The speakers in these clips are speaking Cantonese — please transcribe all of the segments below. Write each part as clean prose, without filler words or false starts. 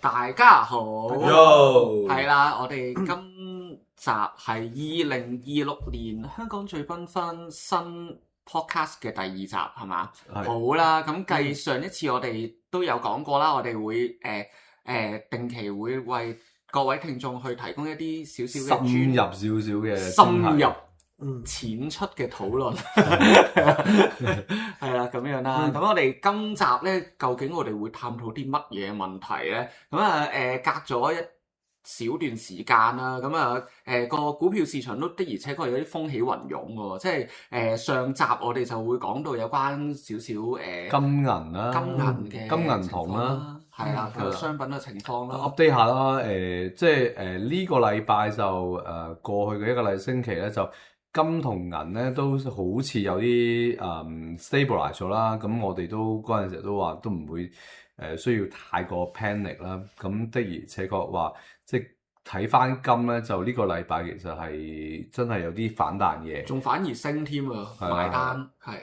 大家好， Yo 係啦，我哋今集係2026年香港最繽紛新 podcast 嘅第二集，係嘛？係好啦，咁繼上一次我哋都有講過啦，我哋會定期會為各位聽眾去提供一啲少少嘅深入少少嘅深入淺出嘅討論，係啦咁樣啦。咁我哋今集咧，究竟我哋會探討啲乜嘢問題咧？咁啊隔咗一小段時間啦，咁啊個股票市場都的而且確有啲風起雲湧喎，即係上集我哋就會講到有關少少金銀啦，金銀銅啦，係啦，個商品嘅情況啦。update 下啦，即係呢個禮拜就過去嘅一個星期咧，就金同銀咧都好似有啲stabilize 咗啦。咁我哋都嗰陣時都話都唔會需要太過 panic 啦。咁的而且確話，即係睇翻金咧，就呢個禮拜其實係真係有啲反彈嘅，仲反而升添啊！埋單係。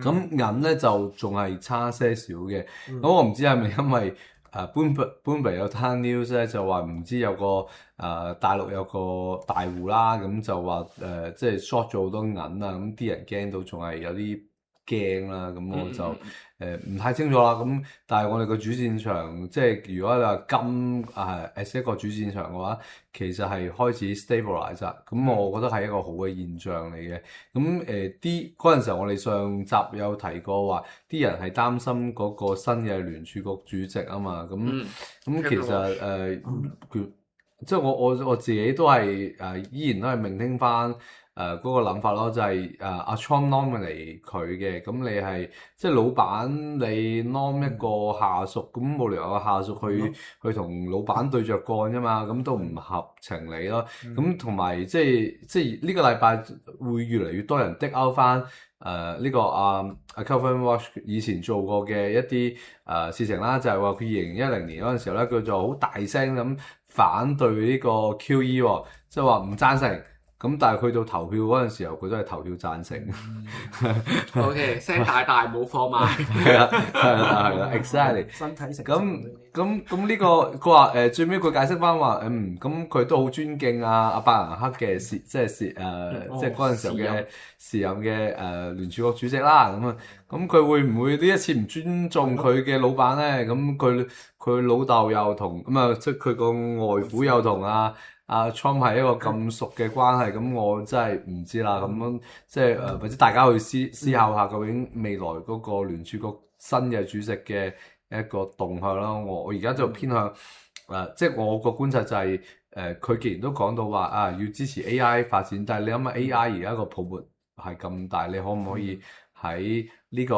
咁銀咧就仲係差些少嘅。咁我唔知係咪因為Bloomberg 有單 news 咧，就話唔知有個大陸有個大戶啦，咁就話即係 short 咗好多銀啊，咁啲人驚到仲係有啲驚啦，咁我就唔太清楚啦。咁但係我哋個主戰場，即係如果你話金as 一個主戰場嘅話，其實係開始 stabilize 啦。咁我覺得係一個好嘅現象嚟嘅。咁啲嗰陣時候，我哋上集有提過話，啲人係擔心嗰個新嘅聯儲局主席啊嘛。咁其實即係我自己都係依然都係聆聽翻嗰個諗法咯，就係阿 Trump nominate 佢嘅，咁你係即係老闆，你 nom 一個下屬，咁冇理由個下屬去同老闆對着幹啫嘛，咁都唔合情理咯。咁同埋即係呢個禮拜會越嚟越多人 dig out 翻呢個Calvin Walsh 以前做過嘅一啲事情啦，就係話佢2010年嗰陣時候咧，佢就好大聲咁反對呢個 QE 喎，即係話唔贊成。咁但係去到投票嗰陣時候，佢都係投票贊成。OK， 聲大冇貨賣。係啦 ，exactly。身體成咁呢個佢話最尾佢解釋翻話咁佢都好尊敬阿伯南克嘅即係嗰陣時候嘅時任嘅聯儲局主席啦。咁佢會唔會呢一次唔尊重佢嘅老闆咧？咁佢老豆又同即係佢個外父又同阿 Trump 係一個咁熟嘅關係，咁我真係唔知啦。咁樣即係或者大家去思考下，究竟未來嗰個聯儲局新嘅主席嘅一個動向啦。我而家就偏向即係我個觀察就係佢既然都講到話要支持 AI 發展，但係你諗下 AI 而家個泡沫係咁大，你可唔可以喺呢個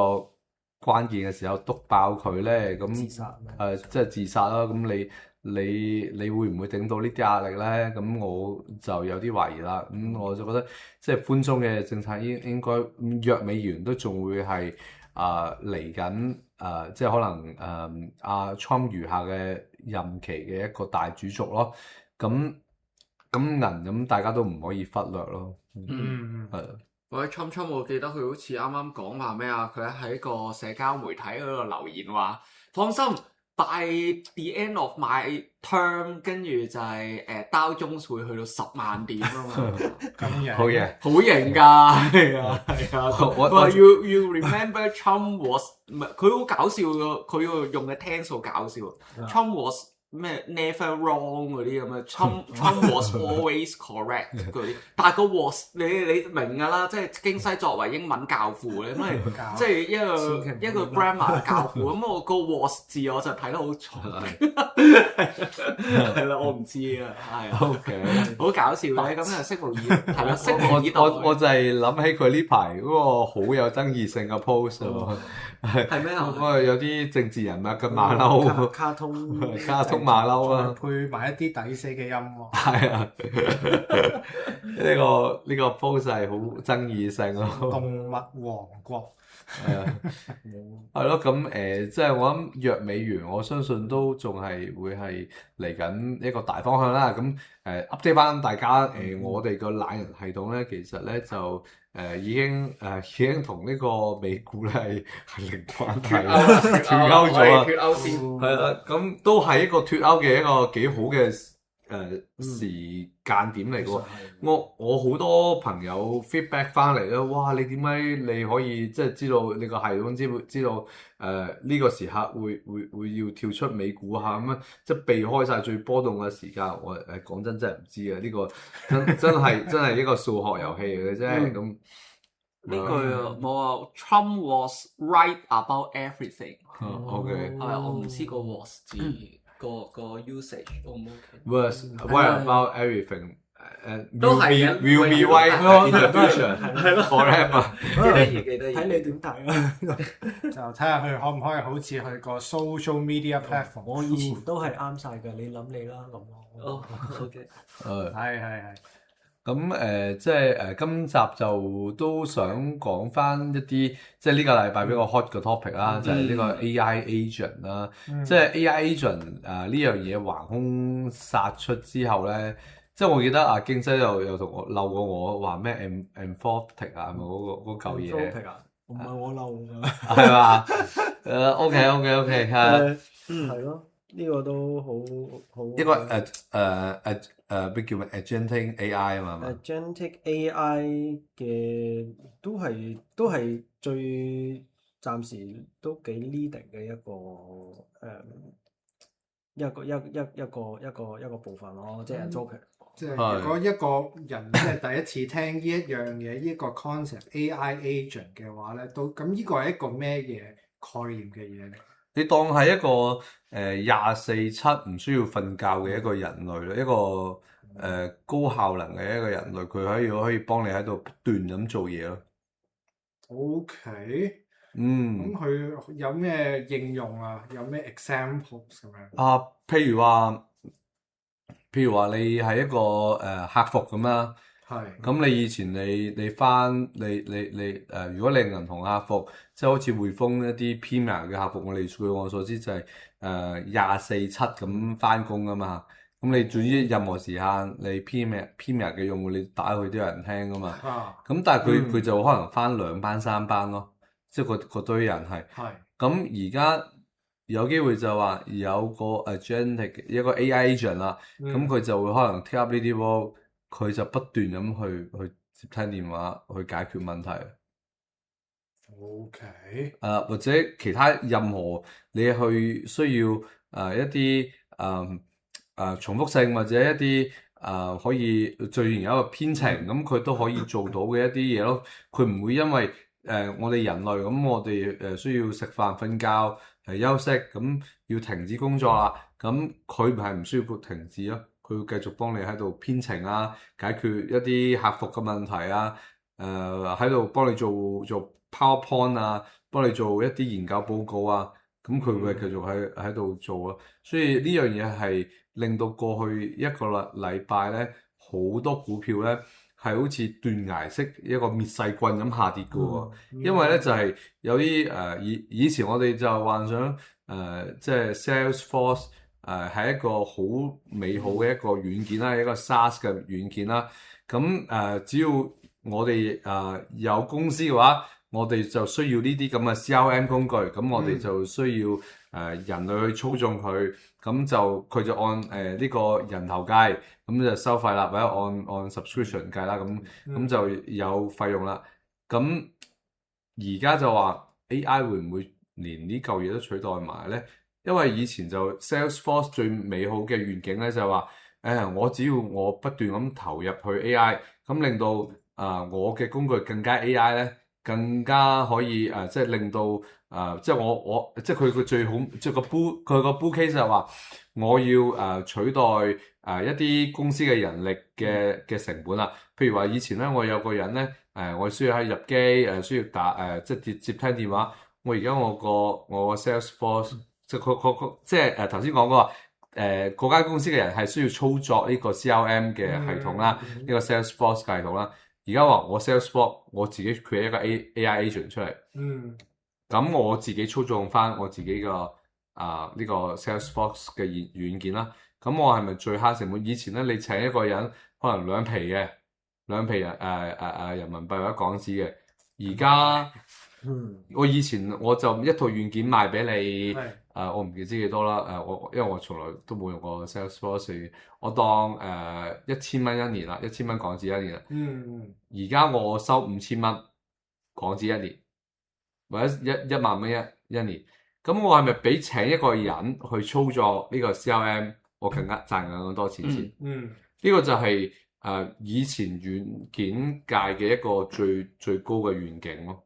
關鍵嘅時候篤爆佢咧？咁即係自殺啦。咁你會唔會頂到呢啲壓力咧？咁我就有啲懷疑啦。咁我就覺得即係寬鬆嘅政策應該弱美元都仲會係嚟緊即係可能阿 Trump 餘下嘅任期嘅一個大主軸咯。咁銀咁大家都唔可以忽略咯。係。喂，Trump，我記得佢好似啱啱講話咩啊？佢喺個社交媒體嗰度留言話：放心。By the end of my term， 跟住就係Dow Jones會去到10萬點啊嘛，咁樣好嘢，好型㗎，係啊。佢話 you remember Trump was 唔係佢好搞笑㗎，佢用嘅 tense 好搞笑。Trump was 咩 never wrong 嗰啲咁嘅，Trump was always correct 嗰啲，但係個 was 你明㗎啦，即係京西作為英文教父咧，咁係即係一個 grammar 教父，咁我個 was 字我就睇得好重，係啦，我唔知啊，係 OK， 好搞笑嘅，咁啊拭目以係啦，拭目以待。我就係諗起佢呢排嗰個好有爭議性嘅 post 喎，係咩啊？嗰個有啲政治人物嘅馬騮，卡通馬騮啊，配埋一啲抵死嘅音樂。係啊，呢個 post 係好爭議性咯。動物王國係啊，係咯，咁即係我諗弱美元，我相信都仲係會係嚟緊一個大方向啦。咁update 翻大家我哋個懶人系統咧，其實咧就已經同呢個美股咧係零關係，脫歐咗啦，脫歐先係啦，咁都係一個脫歐嘅一個幾好嘅時間點嚟嘅喎。我好多朋友 feedback 翻嚟咧，哇！你點解你可以即係知道你個系統知道呢個時刻會要跳出美股嚇咁樣，即係避開晒最波動嘅時間。我講真係唔知啊，呢個真係一個數學遊戲嚟嘅啫。咁呢句冇啊 ，Trump was right about everything。 OK，係啊，我唔知個 was 字個 usage O 唔 OK？ was right about everything。都係啊 will be right in the future，係咯 forever。幾得意。睇你點睇啦。就睇下佢可唔可以好似佢個 social media platform。我以前都係啱晒嘅，你諗你啦咁咯。哦，OK。係。咁即係今集就都想講翻一啲，即係呢個禮拜比較 hot 嘅 topic 啦，就係呢個 AI agent 啦。即係 AI agent 呢樣嘢橫空殺出之後咧，即係我記得阿京西又同我漏過我話咩 Anthropic 啊，係咪嗰嚿嘢？ Anthropic 啊，唔係我漏㗎。係嘛？OK，係咯，呢個都好一個咩叫咩 Agentic AI 啊嘛？Agentic AI 嘅都係最暫時都幾 leading 嘅一個部分咯，即係 Anthropic。即係如果一個人即係第一次聽呢一樣嘢，呢個 concept AI agent 嘅話咧，都咁呢個係一個咩嘢概念嘅嘢咧？你當係一個24/7唔需要瞓覺嘅一個人類咯，一個高效能嘅一個人類，佢可以幫你喺度不斷咁做嘢咯。OK，咁佢有咩應用啊？有咩 examples 咁樣？啊，譬如話你係一個客服咁啦。係。咁你以前你翻你如果你銀行客服，即係好似匯豐一啲 Premier 嘅客服，據我所知就係24/7咁翻工噶嘛。咁你總之任何時間你 Premier 嘅用戶，你打去都有人聽噶嘛。咁但係佢就可能翻2班3班咯，即係嗰堆人係。係。咁而家有機會就話有個 agentic 一個 AI agent 啦，咁佢就會可能 take up 呢啲 role。佢就不斷咁去接聽電話，去解決問題。OK。或者其他任何你去需要一啲重複性或者一啲可以做完一個編程，咁佢都可以做到嘅一啲嘢咯。佢唔會因為我哋人類咁，我哋需要食飯、瞓覺、休息，咁要停止工作啦。咁佢係唔需要停止咯。佢會繼續幫你喺度編程啊，解決一啲客服嘅問題啊，喺度幫你做 PowerPoint 啊，幫你做一啲研究報告啊，咁佢會繼續喺度做咯。所以呢樣嘢係令到過去一個禮拜咧，好多股票咧係好似斷崖式一個滅世棍咁下跌嘅喎。因為咧就係有啲以前我哋就幻想即係 Salesforce。係一個好美好嘅一個軟件啦，一個 SaaS 嘅軟件啦。咁只要我哋有公司嘅話，我哋就需要呢啲咁嘅 CRM 工具。咁我哋就需要人類去操縱佢。咁佢就按呢個人頭計，咁就收費啦，或者按 subscription 計啦。咁就有費用啦。咁而家就話 AI 會唔會連呢嚿嘢都取代埋咧？因為以前就 Salesforce 最美好嘅願景咧，就係話我只要我不斷咁投入去 AI，咁令到我嘅工具更加 AI 咧，更加可以即係令到即係我即係佢最好即係佢個 bull case 就係話我要取代一啲公司嘅人力嘅成本啦。譬如話以前咧，我有個人咧我需要喺入機需要打即係接聽電話，我而家我個 Salesforce。即係頭先講過話，嗰間公司嘅人係需要操作呢個 CRM 嘅系統啦，呢個 Salesforce 系統啦。而家話我 Salesforce 我自己 create 一個 AI agent 出嚟，咁我自己操縱翻我自己個呢個 Salesforce 嘅軟件啦。咁我係咪最慳成本？以前咧你請一個人可能2皮嘅，兩皮人民幣或者港紙嘅。而家我以前我就一套軟件賣俾你，我唔記得幾多啦。因為我從來都冇用過 Salesforce， 我當1000蚊一年啦，1000蚊港紙一年啦。而家我收5000蚊港紙一年，或者1萬蚊一年。咁我係咪比請一個人去操作呢個 CRM， 我更加賺更多錢先？呢個就係以前軟件界嘅一個最高嘅願景咯。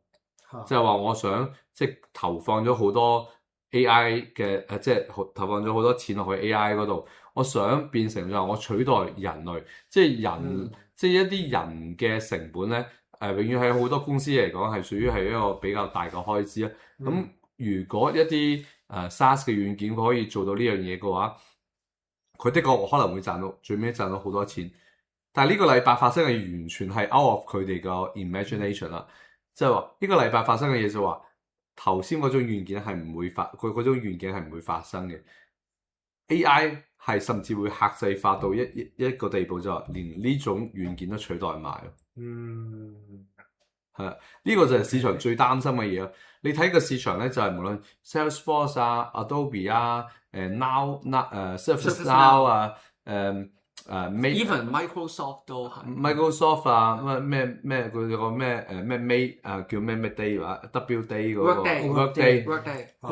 即係話我想即係投放咗好多 AI 嘅即係投放咗好多錢落去 AI 嗰度，我想變成就係我取代人類，即係人，即係一啲人嘅成本咧，永遠喺好多公司嚟講係屬於係一個比較大嘅開支啊。咁如果一啲SaaS 嘅軟件可以做到呢樣嘢嘅話，佢的確可能會最尾賺到好多錢。但係呢個禮拜發生嘅完全係 out of 佢哋個 imagination 啦。即係話呢個禮拜發生嘅嘢就話頭先嗰種軟件係唔會佢嗰種軟件係唔會發生嘅。AI 係甚至會客製化到一個地步，就話連呢種軟件都取代埋咯。係啊，呢個就係市場最擔心嘅嘢咯。你睇個市場咧，就係無論 Salesforce 啊、Adobe 啊、Surface Now 啊、even Microsoft 都係 Microsoft 啊，咩佢有個咩Mate 叫咩 Day 話 W Day 嗰個 Workday 嗰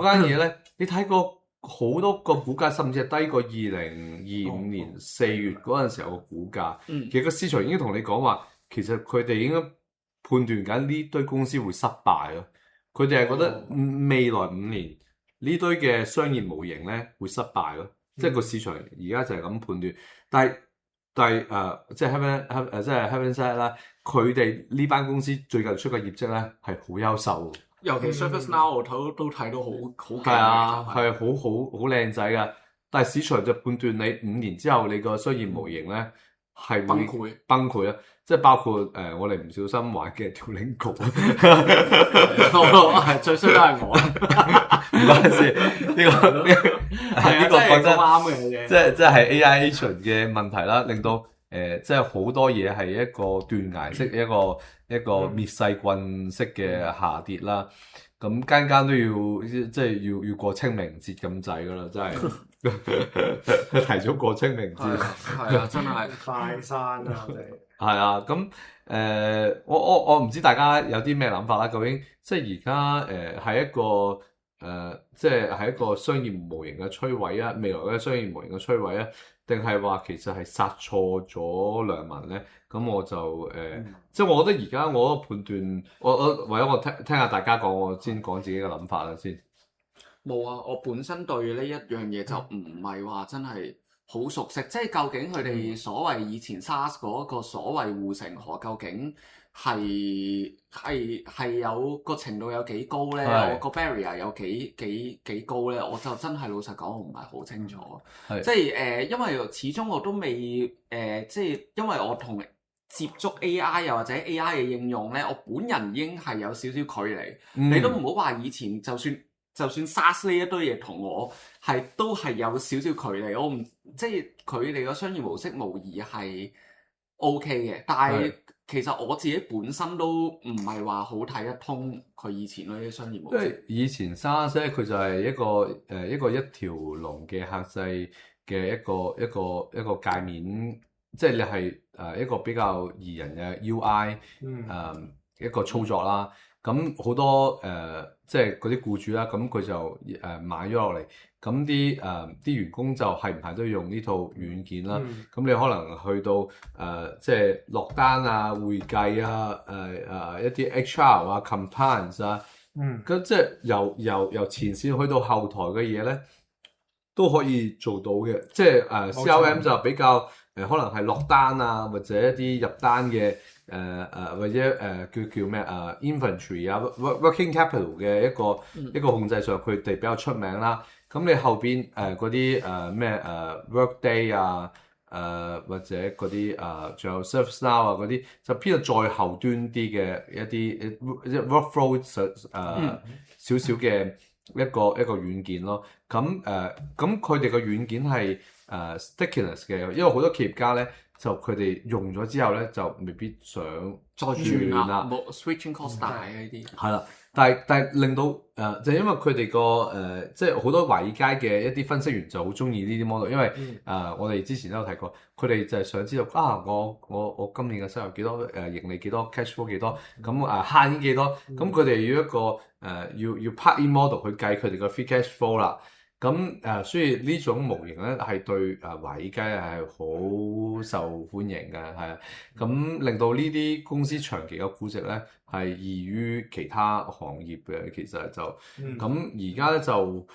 間嘢咧，你睇過好多個股價，甚至係低過2025年4月嗰陣時候個股價。其實個市場已經同你講話，其實佢哋應該判斷緊呢堆公司會失敗咯。佢哋係覺得未來5年呢堆嘅商業模型咧會失敗咯。即係個市場而家就係咁判斷，但係即係 Heaven said 啦，佢哋呢班公司最近出嘅業績咧係好優秀，尤其 Surface Now 我都睇到好勁，係啊，係好靚仔噶。但係市場就判斷你5年之後你個商業模型咧係會崩潰啊！即係包括我哋唔小心玩嘅條 link 係最衰都係我啦，唔關事。呢個講真啱嘅嘢，即係 AI agent 嘅問題啦，令到即係好多嘢係一個斷崖式，一個滅世棍式嘅下跌啦。咁間都要即係要過清明節咁滯噶啦，真係提早過清明節。係啊，真係快山啊！我哋係啊，咁我唔知大家有啲咩諗法啦。究竟即係而家係一個即係一個商業模型嘅摧毀啊，未來嘅商業模型嘅摧毀啊，定係話其實係殺錯咗良民咧？咁我就即係我覺得而家我判斷，我為咗我聽下大家講，我先講自己嘅諗法啦先。冇啊，我本身對呢一樣嘢就唔係話真係好熟悉，即係究竟佢哋所謂以前 SaaS 嗰個所謂護城河，究竟係有個程度有幾高咧？我個 barrier 有幾高咧？我就真係老實講，我唔係好清楚。即係因為始終我都未即係因為我同接觸 AI 又或者 AI 嘅應用咧，我本人已經係有少少距離。你都唔好話以前就算 SaaS 呢一堆嘢同我都係有少少距離。我唔即係佢哋個商業模式無疑係 OK 嘅，但係其實我自己本身都唔係話好睇得通佢以前嗰啲商業模式。因為以前 SaaS 咧，佢就係一個一條龍嘅客製嘅一個界面，即係你係一個比較宜人嘅 UI，一個操作啦。咁好多即係嗰啲僱主啦，咁佢就買咗落嚟，咁啲員工就係唔係都要用呢套軟件啦？咁你可能去到即係落單啊、會計啊、一啲 HR 啊、compliance 啊，咁即係由前線去到後台嘅嘢咧，都可以做到嘅。即係CRM 就比較可能係落單啊，或者一啲入單嘅。或者叫咩inventory 啊 working capital 嘅一個控制上，佢哋比較出名啦。咁你後邊嗰啲咩workday 啊或者嗰啲仲有 Surface Now 啊嗰啲，就偏向再後端啲嘅一啲workflow 少少嘅一個軟件咯。咁佢哋個軟件係stickiness 嘅，因為好多企業家咧就佢哋用咗之後咧就未必想再轉啦，冇 switching cost 大啊呢啲。係啦，但係令到就因為佢哋個即係好多華爾街嘅一啲分析員就好中意呢啲 model，因為我哋之前都有提過，佢哋就係想知道我今年嘅收入幾多，盈利幾多 ，cash flow 幾多，咁慳幾多，咁佢哋要一個要 plug in model 去計佢哋個 free cash flow 啦。咁所以呢種模型咧係對華爾街係好受歡迎嘅，係啊，咁令到呢啲公司長期嘅估值咧係異於其他行業嘅，其實就咁而家咧就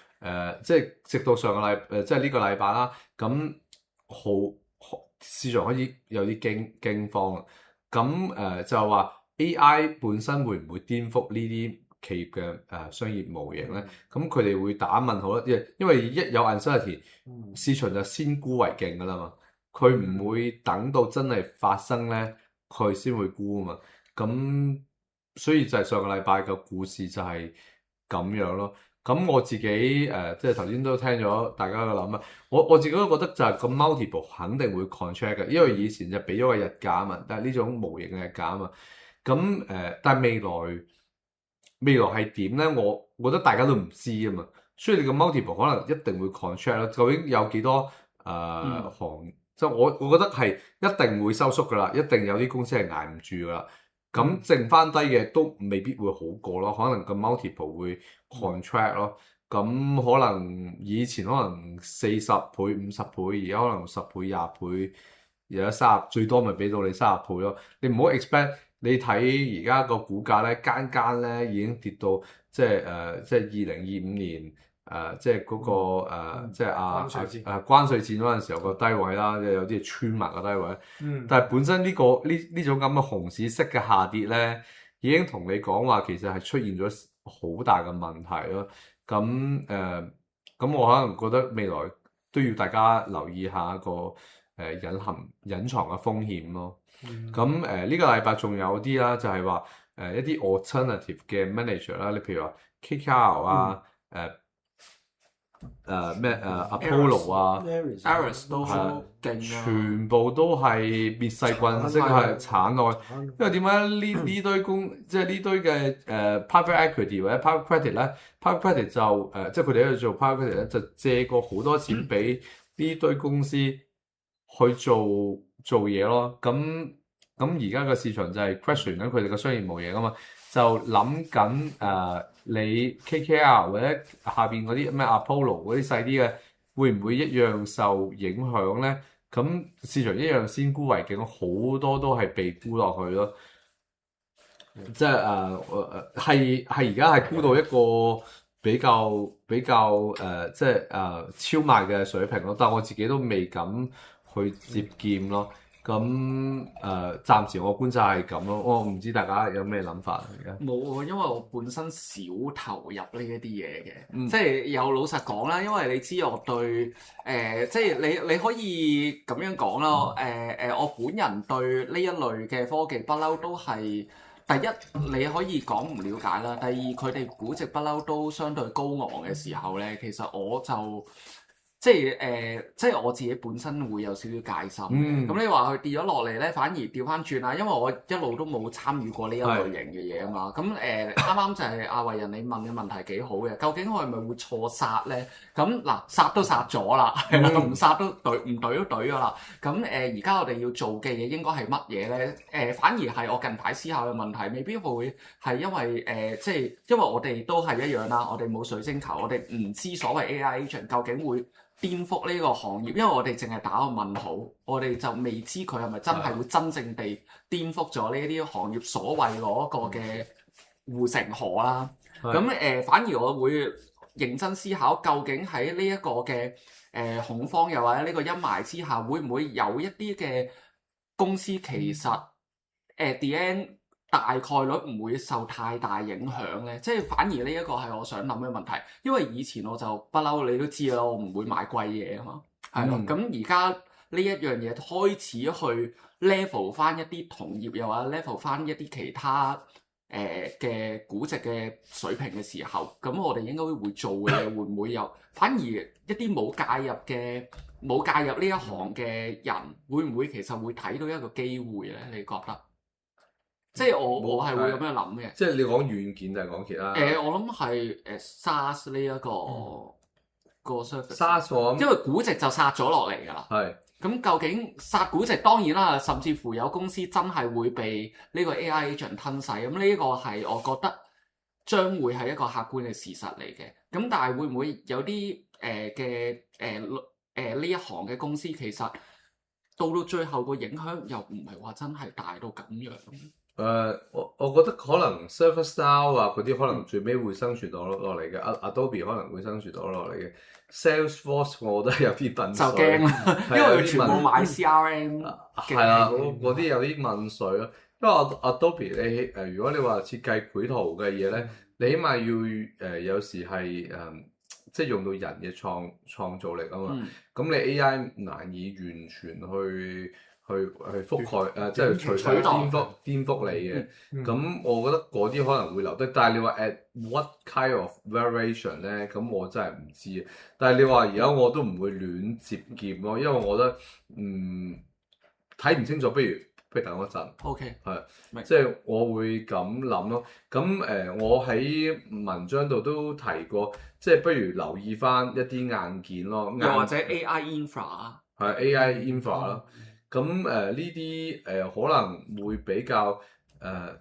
即係直到上個禮即係呢個禮拜啦，咁市場開始有啲驚慌啦，咁就係話 AI 本身會唔會顛覆呢啲企業嘅商業模型咧？咁佢哋會打問號啦，因為一有 uncertainty，市場就先沽為敬噶啦嘛，佢唔會等到真係發生咧，佢先會沽啊嘛。咁所以就係上個禮拜嘅故事就係咁樣咯。咁我自己即係頭先都聽咗大家嘅諗法，我自己都覺得就係個 multiple 肯定會 contract 嘅，因為以前就俾咗個日價啊嘛，但係呢種模型嘅日價啊嘛。咁但係未來係點咧？我覺得大家都唔知啊嘛，所以你個 multiple 可能一定會 contract 咯。究竟有幾多行？即係我覺得係一定會收縮噶啦，一定有啲公司係捱唔住噶啦。咁剩翻低嘅都未必會好過咯，可能個 multiple 會 contract 咯。咁可能以前可能40倍、50倍，而家可能10倍、20倍，有得30，最多咪俾到你30倍咯。你唔好 expect。你睇而家個股價咧，間咧已經跌到即係2025年即係嗰個即係關稅戰嗰陣時候個低位啦，即係有啲穿埋個低位。但係本身呢種咁嘅熊市式嘅下跌咧，已經同你講話其實係出現咗好大嘅問題咯。咁我可能覺得未來都要大家留意下一個隱藏嘅風險咯。咁呢個禮拜仲有啲啦，就係話一啲 alternative 嘅 manager 啦，你譬如話 KKR 啊，Apollo 啊 Ares 都好勁啊，全部都係滅世棍式係鏟落去。因為點解呢堆即係呢堆嘅private equity 或者 private credit 咧？private credit 就即係佢哋喺度做 private credit 咧，就借過好多錢俾呢堆公司去做嘢咯。咁而家個市場就係 question 緊佢哋嘅商業模型啊嘛，就諗緊你 KKR 或者下邊嗰啲咩 Apollo 嗰啲細啲嘅，會唔會一樣受影響咧？咁市場一樣先沽為敬，好多都係被沽落去咯。即係係而家係沽到一個比較即係超賣嘅水平咯，但我自己都未敢去接劍咯。咁暫時我觀察係咁咯，我唔知大家有咩諗法而家？冇啊，因為我本身少投入呢一啲嘢嘅，即係有老實講啦，因為你知我對即係你可以咁樣講咯，我本人對呢一類嘅科技不嬲都係第一你可以講唔了解啦，第二佢哋估值不嬲都相對高昂嘅時候咧，其實我就即係我自己本身會有少少戒心。咁你話佢跌咗落嚟咧，反而調翻轉啦，因為我一路都冇參與過呢一類型嘅嘢啊嘛。咁啱啱就係阿維仁你問嘅問題幾好嘅，究竟我係咪會錯殺咧？咁嗱，殺都殺咗啦，係啦，唔殺都懟，唔懟都懟咗啦。咁而家我哋要做嘅嘢應該係乜嘢咧？反而係我近排思考嘅問題，未必會係因為即係因為我哋都係一樣啦，我哋冇水晶球，我哋唔知所謂 AI agent 究竟會顛覆呢個行業，因為我哋淨係打個問號，我哋就未知佢係咪真係會真正地顛覆咗呢啲行業所謂嗰個嘅護城河啦。咁反而我會認真思考，究竟喺呢一個嘅恐慌又或者呢個陰霾之下，會唔會有一啲嘅公司其實the end大概率唔會受太大影響咧，即係反而呢一個係我想諗嘅問題，因為以前我就不嬲，你都知啦，我唔會買貴嘢啊嘛，係咯。咁而家呢一樣嘢開始去 level 翻一啲同業，又或者 level 翻一啲其他嘅估值嘅水平嘅時候，咁我哋應該會做嘅嘢會唔會有？反而一啲冇介入呢一行嘅人，會唔會其實會睇到一個機會咧？你覺得？即係我係會咁樣諗嘅。即係你講軟件定係講其他？我諗係SaaS 呢一個 service。SaaS 因為估值就殺咗落嚟㗎啦。係。咁究竟殺估值當然啦，甚至乎有公司真係會被呢個 AI agent 吞噬。咁呢個係我覺得將會係一個客觀嘅事實嚟嘅。咁但係會唔會有啲呢一行嘅公司其實到最後個影響又唔係話真係大到咁樣？我覺得可能 ServiceNow 啊嗰啲可能最尾會生存到落嚟嘅，Adobe 可能會生存到落嚟嘅。Salesforce 我覺得有啲笨水，就驚啦，因為佢全部買 CRM 係啦，嗰啲有啲問水咯。因為 Adobe 你如果你話設計繪圖嘅嘢咧，你起碼要有時係即係用到人嘅創造力啊嘛。咁你 AI 難以完全去覆蓋即係取代顛覆你嘅。咁我覺得嗰啲可能會留低，但係你話 at what kind of variation 咧，咁我真係唔知啊。但係你話而家我都唔會亂接劍咯，因為我覺得睇唔清楚，不如等一陣。OK， 係，即係我會咁諗咯。咁我喺文章度都提過，即係不如留意翻一啲硬件咯，又或者 AI infra 係 AI infra 咯。咁呢啲可能會比較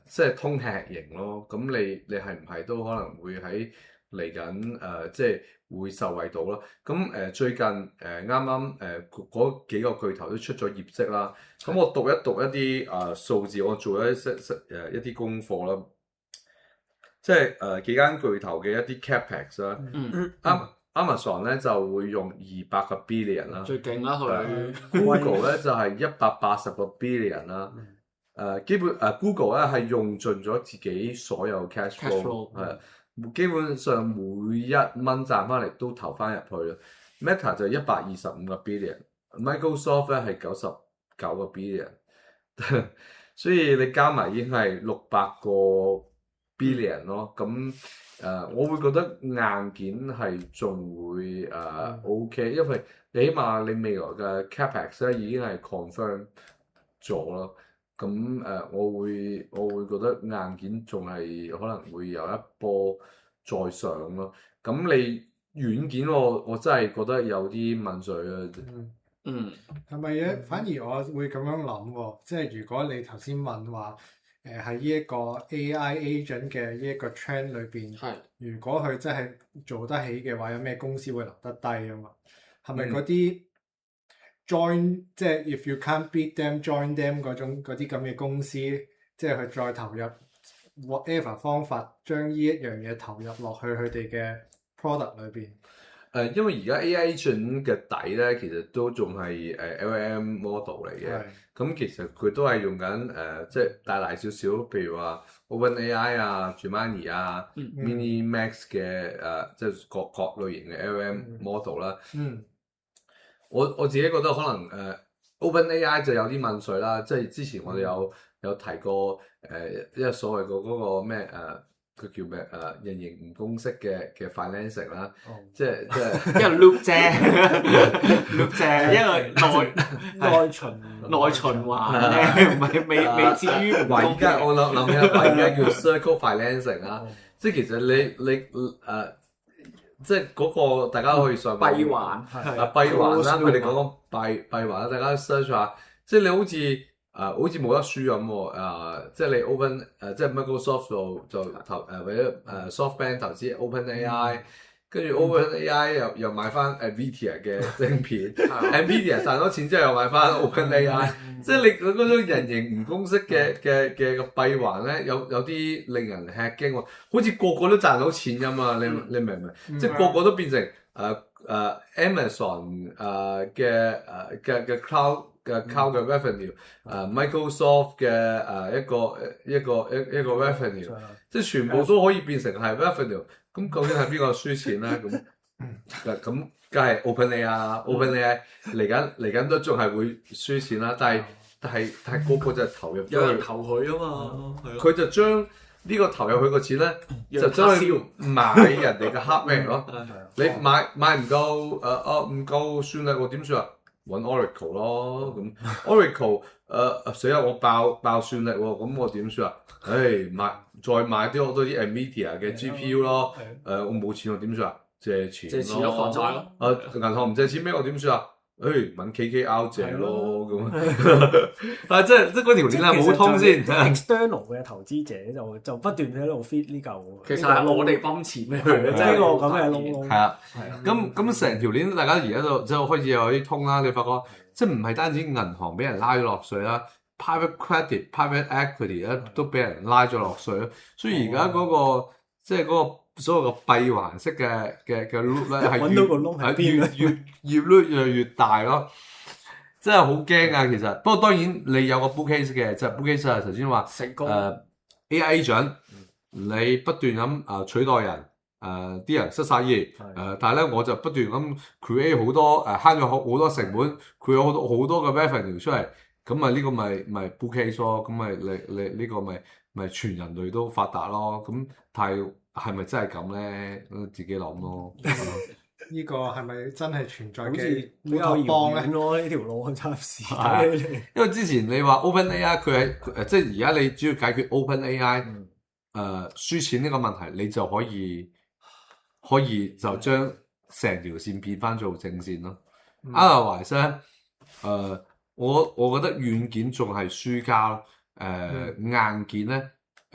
即係通吃型咯。咁你係唔係都可能會喺嚟緊即係會受惠到咯。咁最近啱啱嗰幾個巨頭都出咗業績啦。咁我讀一啲數字，我做咗一啲功課啦。即係幾間巨頭嘅一啲 capex 啦。Amazon 咧就會用200個 billion 啦，最勁啦佢。Google 咧就係180個 billion 啦。基本Google 咧係用盡咗自己所有 cash flow， 係基本上每一蚊賺翻嚟都投翻入去啦。Meta 就125個 billion，Microsoft 咧係99個 billion， 所以你加埋已經係600個 billion 咯。咁我會覺得硬件係仲會OK， 因為你起碼你未來嘅 capex 咧已經係 confirm 咗咯。咁我會覺得硬件仲係可能會有一波再上咯。咁你軟件我真係覺得有啲問水啊。係咪咧？反而我會咁樣諗喎，即係如果你頭先問話喺呢一個 AI agent 嘅呢一個 trend 裏邊，如果佢真係做得起嘅話，有咩公司會留得低啊嘛？係咪嗰啲 join 即係 if you can't beat them join them 嗰啲咁嘅公司，即係佢再投入 whatever 方法將呢一樣嘢投入落去佢哋嘅 product 裏邊？因為而家 AI agent 嘅底咧，其實都仲係LLM model 嚟嘅。咁其實佢都係用緊即係大少少，譬如話 OpenAI 啊、Gemini 啊、Minimax 嘅即係各類型嘅 LLM model 啦。我自己覺得可能OpenAI 就有啲問水啦，即係之前我哋有提過一個所謂嗰個咩佢叫咩人形蜈蚣式嘅 financing 啦，即係一個 loop 啫，loop 啫，一個內循環咧，唔係未至於。而家我諗起啦，而家叫 circle financing 啦，即係其實你即係嗰個大家可以上閉環閉環啦，佢哋講個閉環啦，大家 search 下，即係你好似冇得輸咁喎，即係你 即係 Microsoft 就投或者SoftBank 投資 OpenAI， 跟住 OpenAI 又買翻 Nvidia 嘅晶片，Nvidia 賺咗錢之後又買翻 OpenAI， 即係你嗰種人形蜈蚣式嘅個閉環咧，有啲令人吃驚喎，好似個個都賺到錢㗎嘛，你明唔明？即係個個都變成Amazon 嘅 cloud 嘅 revenue，Microsoft 嘅一個 revenue， 即係全部都可以變成係 revenue。咁究竟係邊個輸錢咧？咁梗係 OpenAI 嚟緊都仲係會輸錢啦。但係個個就投入咗，有人投佢啊嘛，佢就將呢個投入去個錢咧，就讓將它燒去買人哋嘅 hardware 咯。係啊你買唔夠唔夠算力，我點算啊？揾 Oracle 咯，咁 Oracle 死啦！我爆算力喎，咁我點算啊？再買啲好多啲 Nvidia 嘅 GPU 咯。我冇錢我點算啊？借錢借錢咯，還債咯。銀行唔借錢咩？我點算啊？問 KKR 借咯咁。但係即係嗰條鏈係冇通先。external 嘅投資者就不斷喺度 fit 呢嚿。其實係我哋泵錢俾佢嘅，即係個咁嘅窿窿。係啊，咁成條鏈大家而家就開始有啲通啦。你發覺即係唔係單止銀行俾人拉咗落水啦，private credit、private equity 咧都俾人拉咗落水咯。所以而家嗰個即係嗰個所謂嘅閉環式嘅 loop 咧係揾到個窿喺邊啊越 loop 越嚟越大咯。真係好驚啊！其實不過當然你有個 bull case 嘅，就係 bull case 啊頭先話成功AI agent 你不斷咁取代人。啲人失晒業，但係咧我就不斷咁 create 好多慳咗好多成本，create 好多嘅 revenue 出嚟，咁啊呢個咪 bull case 咯，咁咪你呢個咪全人類都發達咯，咁但係咪真係咁咧？自己諗咯。呢個係咪真係存在嘅好似比烏較托邦咧？遙遠咯，呢條路暫時。因為之前你話 OpenAI 佢喺即係而家你只要解決 OpenAI 輸錢呢個問題，你就可以就將成條線變翻做正線咯。Otherwise 咧，我覺得軟件仲係輸家咯。硬件咧，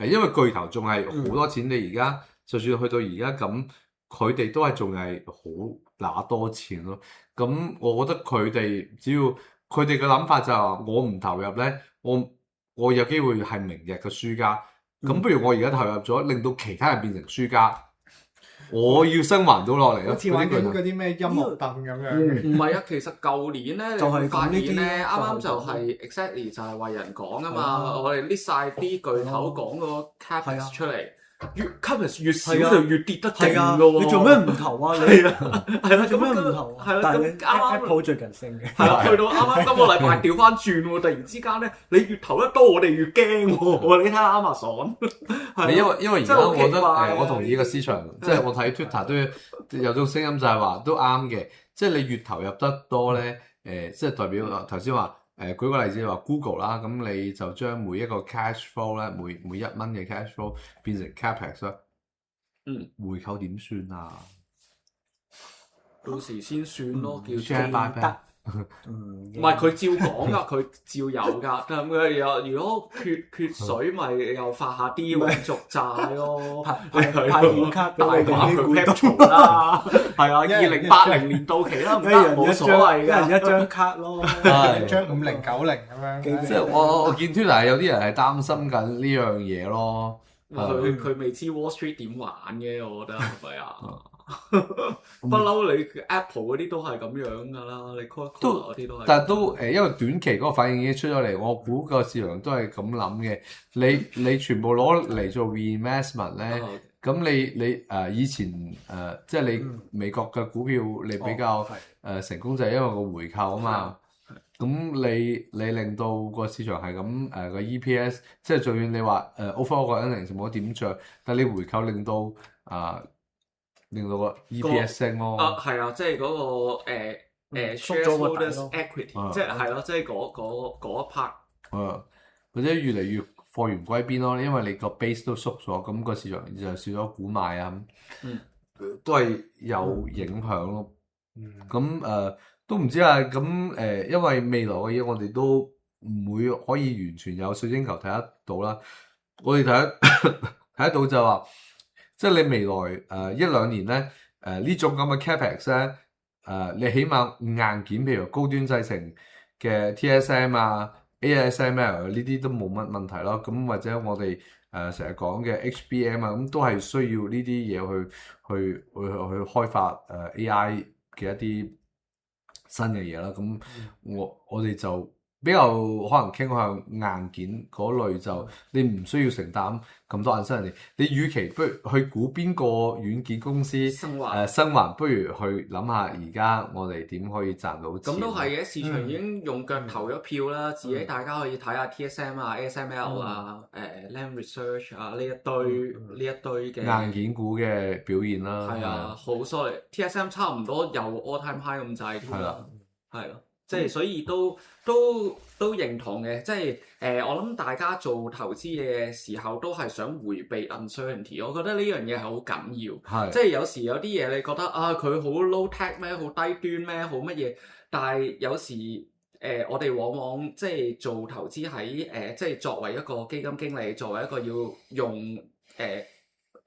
因為巨頭仲係好多錢，你而家就算去到而家咁，佢哋都係仲係好拿多錢咯。咁我覺得佢哋只要佢哋嘅諗法就係話，我唔投入咧，我有機會係明日嘅輸家。咁不如我而家投入咗，令到其他人變成輸家。我要生還到落嚟咯，好似玩緊嗰啲咩音樂凳咁樣。唔係啊，其實舊年咧，就係你發現咧，咁啱啱就係 exactly 就係為人講啊嘛。我哋 list 晒啲巨頭講個 capex 出嚟，越 capex 越少就越跌得勁㗎喎。你做咩唔投啊？你係啦，做咩唔投啊？係啦，但係咁啱啱 Apple 最近升嘅。係啦，去到啱啱今個禮拜調翻轉喎，突然之間咧，你越投得多，我哋越驚喎。你睇下 Amazon，因為而家我覺得真係好奇怪我同意個市場，即係我睇 Twitter 都有種聲音就係話都啱嘅，即係你越投入得多咧，即係代表頭先話舉個例子話 Google 啦，咁你就將每一個 cash flow 咧，每1蚊嘅 cash flow 變成 capex 啦，回購點算啊？到時先算咯，叫 share buyback 唔係佢照講噶，佢照有噶。咁佢又如果缺水，咪又發下啲永續債咯，派現卡俾大把佢你哋啲股 cap 東啦。係啊，2080年到期啦，唔得冇所謂一人㗎。一張卡咯。一張5090咁樣。即係我見 Twitter 有啲人係擔心緊呢樣嘢咯。佢未知 Wall Street 點玩嘅，我覺得係咪啊？不嬲你 Apple 嗰啲都係咁樣噶啦，你 Coca-Cola 嗰啲都係。但係都因為短期嗰個反應已經出咗嚟，我估個市場都係咁諗嘅。你全部攞嚟做 reinvestment 咧，咁你以前即係你美國嘅股票你比較成功就係因為個回購啊嘛。咁你令到個市場係咁個 EPS，即係就算你話overall 個 earnings 冇點着，但係你回購令到個 EPS 升咯。係啊，即係嗰個shareholders equity，即係係咯，即係嗰一 part。或者越嚟越貨源歸邊咯，因為你個 base 都縮咗，咁個市場就少咗股賣啊，都係有影響咯。咁都唔知啊，咁因為未來嘅嘢我哋都唔會可以完全有水晶球睇得到啦。我哋睇得到就話，即係你未來1-2年咧，呢種咁嘅 capex 咧，你起碼硬件譬如高端製程嘅 TSM 啊、ASML 呢啲都冇乜問題咯。咁或者我哋成日講嘅 HBM 啊，咁都係需要呢啲嘢去開發AI 嘅一啲新嘅嘢啦。咁我哋就比較可能傾向硬件嗰類，就你唔需要承擔咁多人生。你與其不如去估邊個軟件公司生還，不如去諗下而家我哋點可以賺到錢。咁都係嘅，市場已經用腳投咗票啦。自己大家可以睇下 TSM 啊、ASML 啊、Lam Research 啊呢一堆嘅硬件股嘅表現啦。係啊，好 solid。TSM 差唔多有 all time high 咁滯添啦。係咯。即係所以都認同嘅，即係我諗大家做投資嘅時候都係想迴避 uncertainty， 我覺得呢樣嘢係好緊要。即係有時有啲嘢你覺得啊佢好 low tech 咩，好低端咩，好乜嘢，但係有時我哋往往即係做投資喺即係作為一個基金經理，作為一個要用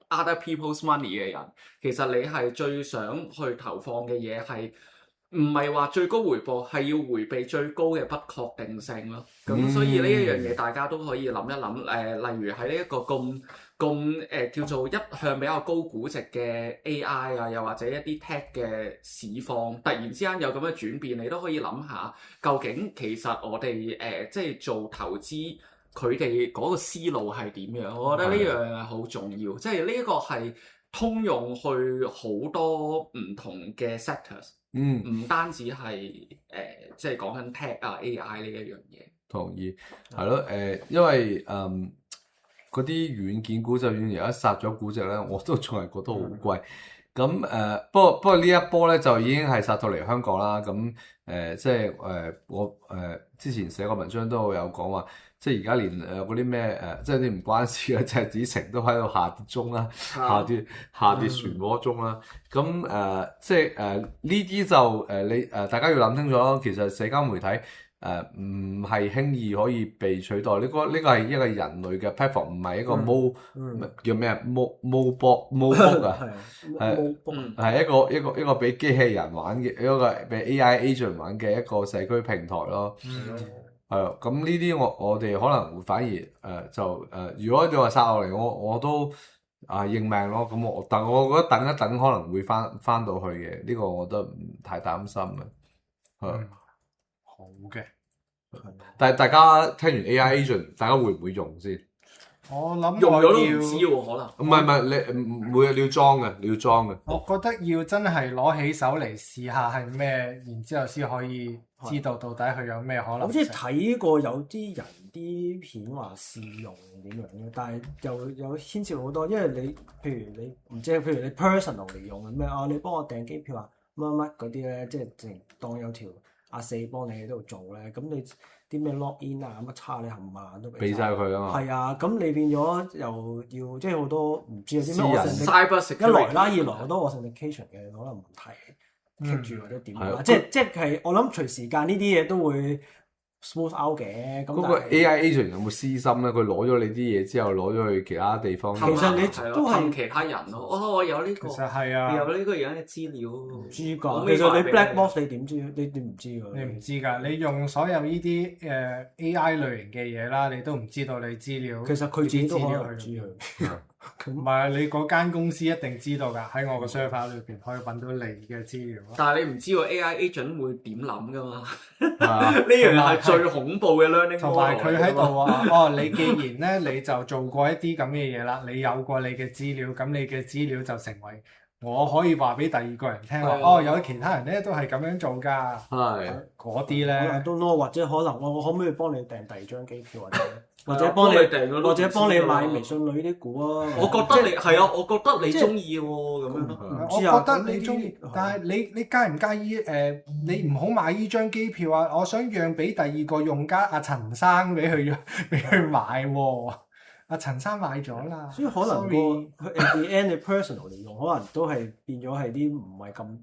other people's money 嘅人，其實你係最想去投放嘅嘢係唔係話最高回報，係要迴避最高嘅不確定性咯。咁所以呢一樣嘢大家都可以諗一諗。例如喺呢一個咁叫做一向比較高估值嘅 AI 啊，又或者一啲 tech 嘅市況，突然之間有咁嘅轉變，你都可以諗下，究竟其實我哋即係做投資，佢哋嗰個思路係點樣？我覺得呢樣係好重要，即係呢一個係通用去好多唔同嘅 sectors。唔單止係即係講緊 tech 啊 AI 呢一樣嘢。同意，係咯因為嗰啲軟件股就算而家殺咗估值咧，我都仲係覺得好貴。咁不過呢一波咧就已經係殺到嚟香港啦。咁即係我之前寫個文章都有講話，即係而家連嗰啲咩即係啲唔關事嘅隻子城都喺度下跌中啦，下跌漩渦中啦。咁即係呢啲就你大家要諗清楚咯。其實社交媒體唔係輕易可以被取代。呢個係一個人類嘅 platform， 唔係一個叫咩啊？mobot 啊，係一個俾機器人玩嘅，一個俾 AI agent 玩嘅一個社區平台咯。係啊，咁呢啲我哋可能會反而如果你話殺落嚟，我都認命咯。咁我覺得等一等可能會翻到去嘅，呢個我覺得唔太擔心嘅。好嘅。但係大家聽完 AI agent， 大家會唔會用先？我諗用咗都唔知喎，可能。唔係你要裝嘅，我覺得要真係攞起手嚟試下係咩，然之後先可以知道到底佢有咩可能。我好似睇過有啲人啲片話試用點樣嘅，但係又牽涉好多，因為譬如你 personal 嚟用咩啊，你幫我訂機票啊乜嗰啲咧，即係淨當有條阿四幫你喺度做咧，咁你啲咩 login 啊乜叉你冚唪唥都俾晒佢啊嘛。係啊，咁你變咗又要即係好多唔知有啲咩一來啦，二來好多 authentication 嘅可能問題棘住或者點啊，即係我諗隨時間呢啲嘢都會 smooth out 嘅。咁嗰個 AI agent 有冇私心咧？佢攞咗你啲嘢之後，攞咗去其他地方。其實你都係其他人咯。我有呢個，其實係啊，有呢個樣嘅資料。唔知㗎。其實你 black box 你點知？你唔知㗎。你唔知㗎。你用所有呢啲AI 類型嘅嘢啦，你都唔知道你資料。其實佢自己都可能知佢。唔係你嗰間公司一定知道㗎，喺我個 server 裏邊可以揾到你嘅資料。但係你唔知喎 AI agent 會點諗㗎嘛？呢樣係最恐怖嘅 learning。同埋佢喺度話，你既然咧你就做過一啲咁嘅嘢啦，你有過你嘅資料，咁你嘅資料就成為我可以話俾第二個人聽話，有其他人咧都係咁樣做㗎。係嗰啲咧，都咯，或者可能我可唔可以幫你訂第二張機票或者幫你買微信女啲股啊？我覺得你係啊，我覺得你中意喎咁樣咯。我覺得你中意，但係你介唔介意你唔好買呢張機票啊！我想讓俾第二個用家阿陳生俾佢買喎。阿陳生買咗啦，所以可能個 at the end 你 personal 嚟用，可能都係變咗係啲唔係咁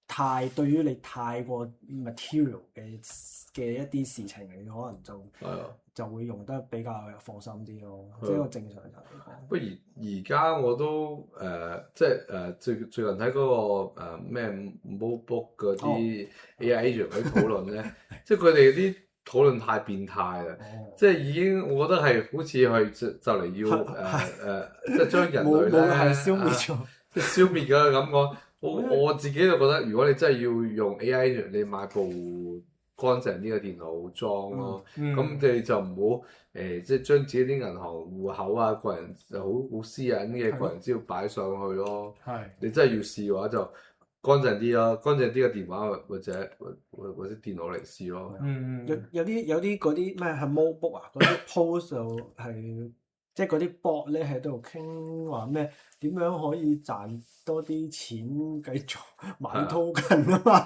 太對於你太過 material 嘅一啲事情，你可能就會用得比較放心啲咯，即係一個正常人嚟講。不過而家我都即係最近睇嗰個咩 Mobot 嗰啲 AI agent 嗰啲討論咧，即係佢哋啲討論太變態啦，即係已經我覺得係好似係就嚟要即係將人類咧消滅咗，即係消滅嘅感覺。我自己就覺得，如果你真係要用 AI agent，你買部乾淨啲嘅電腦裝咯。嗯咁你就唔好即係將自己啲銀行戶口啊、個人好私隱嘅個人資料擺上去咯。係你真係要試嘅話就乾淨啲咯，乾淨啲嘅電話或者電腦嚟試咯。有啲嗰啲咩係 notebook 啊，嗰啲 post 就係即係嗰啲 bot 咧喺度傾話咩點樣可以賺多啲錢繼續買 token 啊嘛。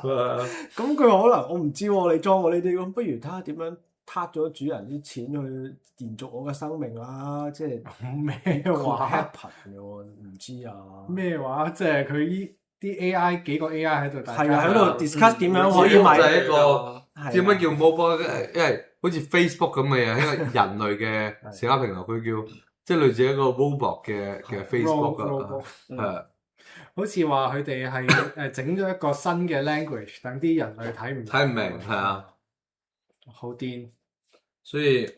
咁佢可能我唔知喎，你裝我呢啲咁，不如睇下點樣撻咗主人啲錢去延續我嘅生命啦。即係咩話 happen 嘅喎，唔知啊。咩話？即係佢依啲 AI 幾個 AI 喺度，係啊，喺度 discuss 點樣可以買。就係一個點解叫 mobile？因為好似 Facebook 咁嘅嘢，一個人類嘅社交平台，佢叫即係類似一個 robot 嘅 Facebook 啊。好似話佢哋係整咗一個新嘅 language，等啲人類睇唔明，係啊，好癲。所以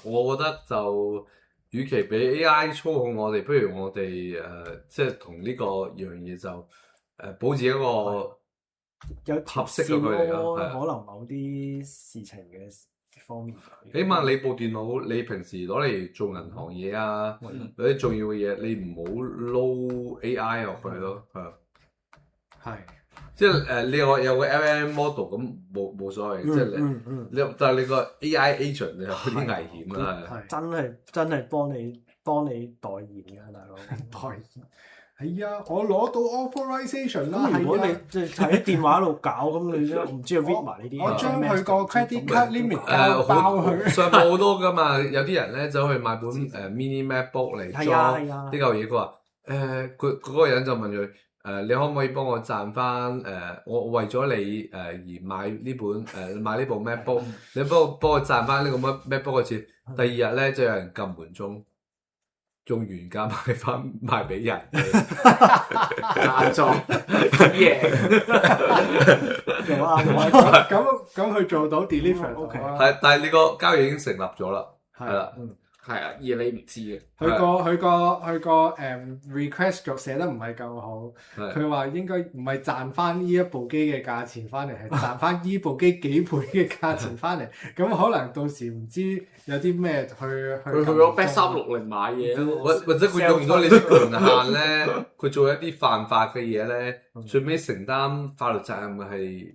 我覺得就，與其俾 AI 操控我哋，不如我哋即係同呢個樣嘢就保持一個有合適嘅距離咯，可能某啲事情嘅方面。起碼你部電腦，你平時攞嚟做銀行嘢啊，有啲重要嘅嘢，你唔好撈 AI 落去咯，係。即係你有個 LLM model 咁冇所謂，即係你但係你個 AI agent 你有啲危險啦，真係幫你代言㗎，大佬。代言係啊，我攞到 authorization 啦。咁如果你即係喺電話度搞，咁你都唔知要 read 埋呢啲。我將佢個 credit card limit 包佢。上網好多㗎嘛，有啲人咧走去買本mini MacBook 嚟裝呢嚿嘢，佢話佢嗰個人就問佢。你可唔可以幫我賺翻我為咗你而買呢買呢部 MacBook，你幫我賺翻呢個 MacBook 嘅錢。第二日咧就有人撳門鐘，用原價賣俾人，賺咗贏。咁佢做到 deliver OK。係，但係你個交易已經成立咗啦，係啦。係啊，而你唔知嘅。佢個request 就寫得唔係夠好。佢話應該唔係賺翻呢一部機嘅價錢翻嚟，係賺翻呢部機幾倍嘅價錢翻嚟。咁可能到時唔知有啲咩去咗 Bet360買嘢咯，或者佢用咗你啲權限咧，佢做一啲犯法嘅嘢咧，最尾承擔法律責任嘅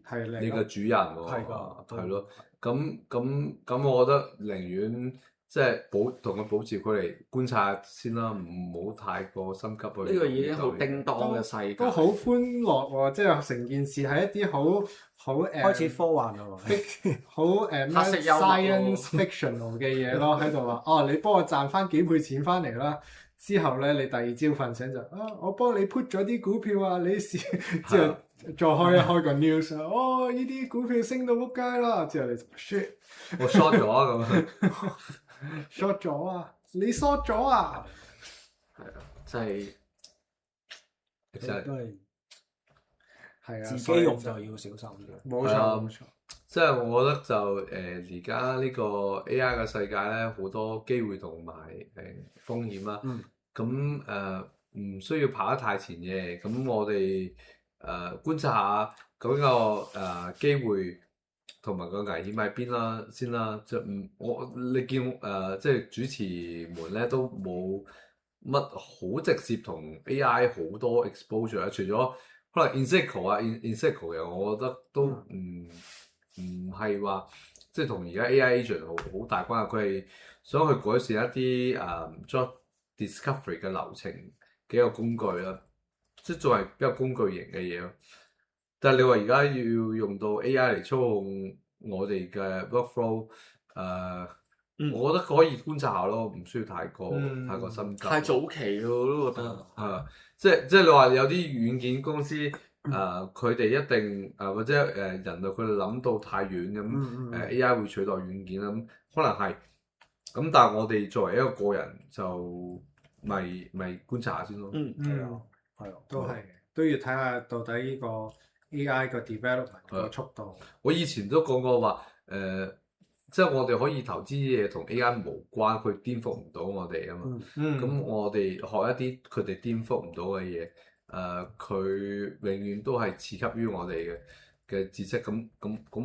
係你嘅主人喎。係㗎，係咯。咁，我覺得寧願。即係同佢保持距離觀察先啦，唔好太過心急去。呢個已經好叮當嘅世界，都好歡樂喎！即係成件事係一啲好開始科幻啦喎，好science fictional 嘅嘢咯，喺度話你幫我賺翻幾倍錢翻嚟啦。之後咧，你第二朝瞓醒就我幫你 put 咗啲股票啊，你試之後再開個 news 呢啲股票升到撲街啦，之後你就 shit， 我 short 咗咁。short 咗啊！你 short 咗啊！係啊，真係都係係啊，自己用就要小心啲。冇錯，即係我覺得就而家呢個 AI 嘅世界咧，好多機會同埋風險啦。咁唔需要跑得太前嘅。咁我哋觀察下嗰個機會。同埋個危險喺邊啦，先啦，即係你見即係主持們咧都冇乜好直接同 AI 好多 exposure 啊，除咗可能 Inseco 啊 Inseco 嘅，我覺得都唔係話即係同而家 AI agent 好大關係，佢係想去改善一啲job discovery 嘅流程嘅一個工具啦，即係作為比較工具型嘅嘢咯。但係你話而家要用到 AI 嚟操控我哋嘅 workflow，我覺得佢可以觀察下咯，唔需要太過心急。太早期咯，我都覺得。即係你話有啲軟件公司佢哋一定或者人類佢哋諗到太遠咁AI 會取代軟件啦，咁可能係。咁但係我哋作為一個人就咪觀察下先咯。係啊，都要睇下到底呢個 AI 個 development 個速度。我以前都講過話，即係我哋可以投資啲嘢同 AI 無關，佢顛覆唔到我哋啊嘛。咁我哋學一啲佢哋顛覆唔到嘅嘢，佢永遠都係次級於我哋嘅。嘅知識，咁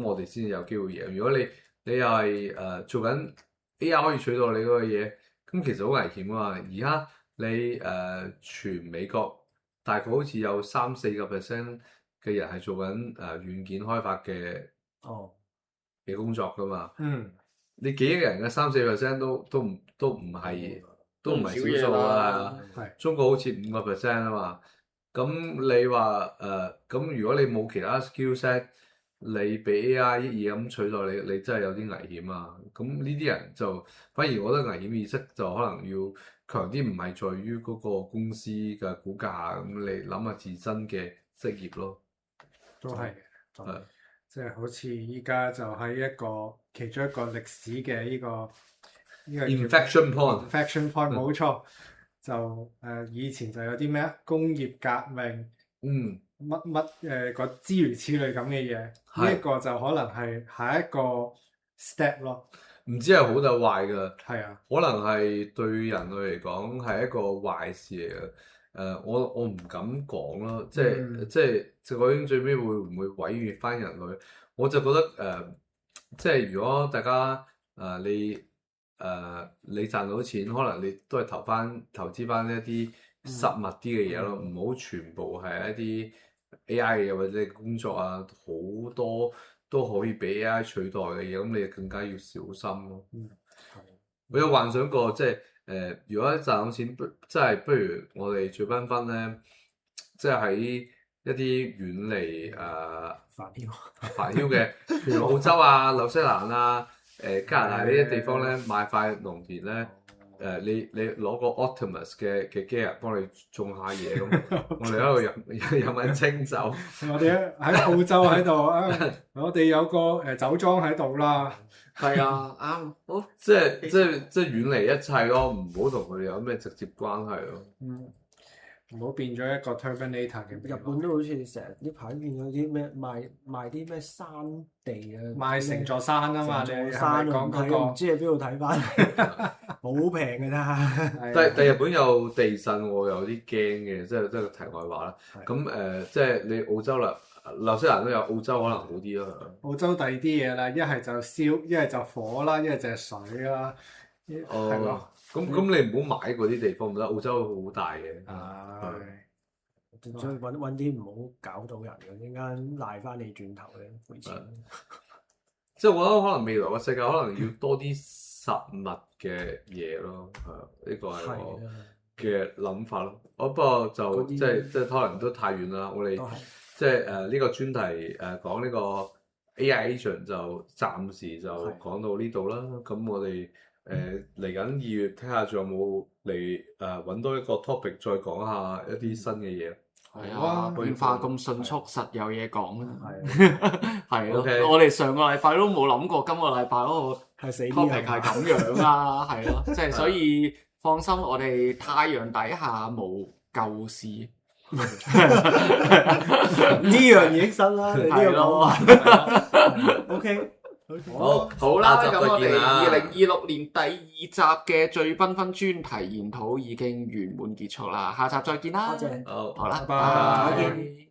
我哋先至有機會贏。如果你又係做緊 AI 可以取代你嗰個嘢，咁其實好危險啊嘛！而家你全美國大概好似有3-4% 嘅人係做緊軟件開發嘅工作噶嘛。你幾億人嘅3-4% 都唔係少數啊。中國好似5% 啊嘛。咁你話咁如果你冇其他 skill set，你俾 AI 一嘢咁取代你真係有啲危險啊！咁呢啲人就反而我覺得危險意識就可能要強啲，唔係在於嗰個公司嘅股價，咁你諗下自身嘅職業咯。都係嘅，即係好似依家就喺其中一個歷史嘅呢個 inflection point 冇錯，就以前就有啲咩工業革命，乜個諸如此類咁嘅嘢，呢一個就可能係下一個 step 咯。唔知係好定壞㗎，係啊，可能係對人類嚟講係一個壞事嚟嘅。我唔敢講咯，即係究竟最尾會唔會毀滅翻人類？我就覺得即係如果大家你賺到錢，可能你都係投資翻一啲實物啲嘅嘢咯，唔好全部係一啲 AI 嘅嘢或者工作啊，好多都可以俾 AI 取代嘅嘢，咁你就更加要小心咯。我有幻想過，即係如果賺到錢，即係不如我哋最繽紛咧，即係喺一啲遠離煩囂嘅，譬如澳洲啊、紐西蘭啊、加拿大呢啲地方咧，買塊農田咧。你攞個 Optimus 嘅機械幫你種下嘢咁，我哋喺度飲緊清酒。我哋喺澳洲喺度我哋有個酒莊喺度啦。係啊，啱，好，即係遠離一切咯，唔好同佢哋有咩直接關係咯。唔好變咗一個 Terminator 嘅。日本都好似成日呢排見到啲咩賣啲咩山地啊，賣成座山啊嘛，你山講嗰個唔知喺邊度睇翻，好平㗎咋。但日本有地震，我有啲驚嘅，即係題外話啦。咁即係你澳洲啦，紐西蘭都有，澳洲可能好啲咯。澳洲第二啲嘢啦，一係就燒，一係就火啦，一係就係水啦，係咯。咁你唔好買嗰啲地方唔得，澳洲好大嘅。所以揾啲唔好搞到人嘅，陣間賴翻你轉頭嘅賠錢。即係我覺得可能未來嘅世界可能要多啲實物嘅嘢咯，呢個係我嘅諗法咯。不過就即係可能都太遠啦。我哋即係呢個專題講呢個 AI agent 就暫時就講到呢度啦。咁我哋嚟緊2月睇下仲有冇嚟揾多一個 topic 再講下一啲新嘅嘢。係啊，變化咁迅速，實有嘢講啦。係咯，我哋上個禮拜都冇諗過，今個禮拜嗰個 topic 係咁樣啦，係咯，即係所以放心，我哋太陽底下無舊事。呢樣已經新啦，你呢個講法。OK。好啦，咁我哋2026年第2集嘅最繽紛專題研討已經圓滿結束啦，下集再見啦。多謝。好啦，拜拜。